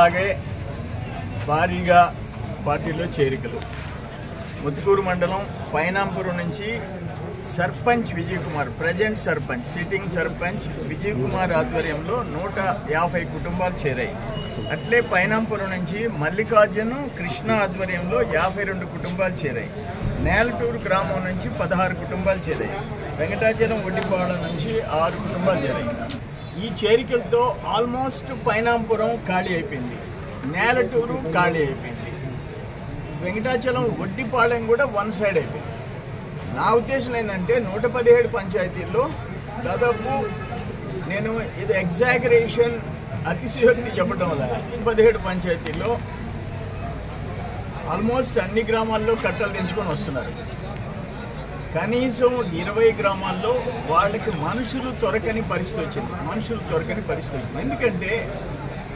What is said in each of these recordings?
ఎప్పటిలాగే భారీగా పార్టీలో చేరికలు. ముత్తుకూరు మండలం పైనాంపురం నుంచి సర్పంచ్ విజయ్ కుమార్, ప్రజెంట్ సర్పంచ్, సిట్టింగ్ సర్పంచ్ విజయ్ కుమార్ ఆధ్వర్యంలో 150 కుటుంబాలు చేరాయి. అట్లే పైనాంపురం నుంచి మల్లికార్జును కృష్ణ ఆధ్వర్యంలో 52 కుటుంబాలు చేరాయి. నేలటూరు గ్రామం నుంచి 16 కుటుంబాలు చేరాయి. వెంకటాచలం ఒడ్డిపాళెం నుంచి 6 కుటుంబాలు చేరాయి. ఈ చేరికలతో ఆల్మోస్ట్ పైనాంపురం ఖాళీ అయిపోయింది, నేలటూరు ఖాళీ అయిపోయింది, వెంకటాచలం ఒడ్డిపాళెం కూడా వన్ సైడ్ అయిపోయింది. నా ఉద్దేశం ఏంటంటే 117 పంచాయతీల్లో దాదాపు నేను ఇది ఎగ్జాగరేషన్ అతిశయోక్తి చెప్పడం వల్ల 17 పంచాయతీల్లో ఆల్మోస్ట్ అన్ని గ్రామాల్లో కట్టలు తెంచుకొని వస్తున్నారు. కనీసం 20 గ్రామాల్లో వాళ్ళకి మనుషులు దొరకని పరిస్థితి వచ్చింది. ఎందుకంటే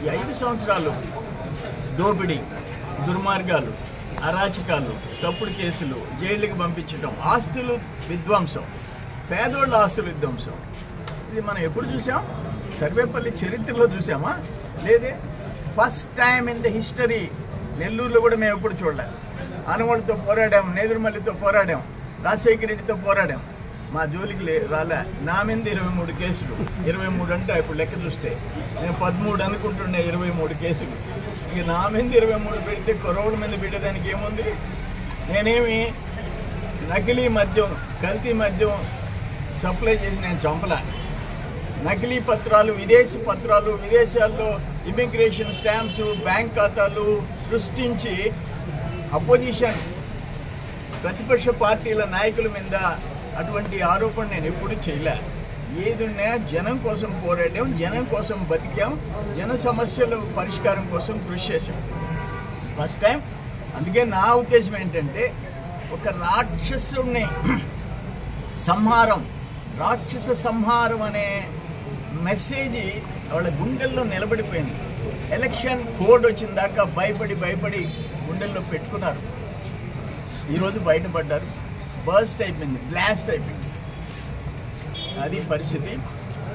ఈ 5 సంవత్సరాలు దోపిడీ, దుర్మార్గాలు, అరాచకాలు, తప్పుడు కేసులు, జైళ్ళకి పంపించడం, ఆస్తులు విధ్వంసం, పేదోళ్ళ ఆస్తులు విధ్వంసం, ఇది మనం ఎప్పుడు చూసాం? సర్వేపల్లి చరిత్రలో చూసామా? లేదే. First time in the history. నెల్లూరులో కూడా మేము ఎప్పుడు చూడలే. ఆనవాళ్ళతో పోరాడాం, నేదురుమల్లితో పోరాడాం, రాజశేఖర రెడ్డితో పోరాడాం, మా జోలికి రాలే. నా మీద 23 కేసులు. 23 అంటే ఇప్పుడు లెక్క చూస్తే నేను 13 అనుకుంటుండే, 23 కేసులు. ఇక నా మీద 23 పెడితే కొరవుల మీద పెట్టేదానికి ఏముంది? నేనేమి నకిలీ మద్యం, కల్తీ మద్యం సప్లై చేసి నేను చంపలే. నకిలీ పత్రాలు, విదేశీ పత్రాలు, విదేశాల్లో ఇమిగ్రేషన్ స్టాంప్స్, బ్యాంక్ ఖాతాలు సృష్టించి అపోజిషన్ ప్రతిపక్ష పార్టీల నాయకుల మీద అటువంటి ఆరోపణ నేను ఎప్పుడు చేయలే. ఏదున్నా జనం కోసం పోరాడాం, జనం కోసం బతికాం, జన సమస్యల పరిష్కారం కోసం కృషి చేశాం ఫస్ట్ టైం. అందుకే నా ఉద్దేశం ఏంటంటే ఒక రాక్షసుని సంహారం, రాక్షస సంహారం అనే మెసేజ్ వాళ్ళ గుండెల్లో నిలబడిపోయింది. ఎలక్షన్ కోడ్ వచ్చిన దాకా భయపడి గుండెల్లో పెట్టుకున్నారు. ఈరోజు బయటపడ్డారు. బర్స్ట్ అయిపోయింది, బ్లాస్ట్ అయిపోయింది. అది పరిస్థితి.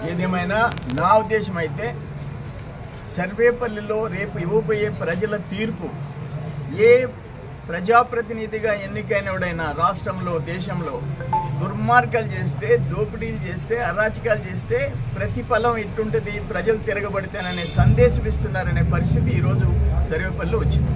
ఏదేమైనా నా ఉద్దేశం అయితే సర్వేపల్లిలో రేపు ఇవ్వబోయే ప్రజల తీర్పు, ఏ ప్రజాప్రతినిధిగా ఎన్నికైనవాడైనా రాష్ట్రంలో, దేశంలో దుర్మార్గాలు చేస్తే, దోపిడీలు చేస్తే, అరాచకాలు చేస్తే ప్రతిఫలం ఇట్టుంటుంది, ప్రజలు తిరగబడితేననే సందేశం ఇస్తున్నారనే పరిస్థితి ఈరోజు సర్వేపల్లిలో వచ్చింది.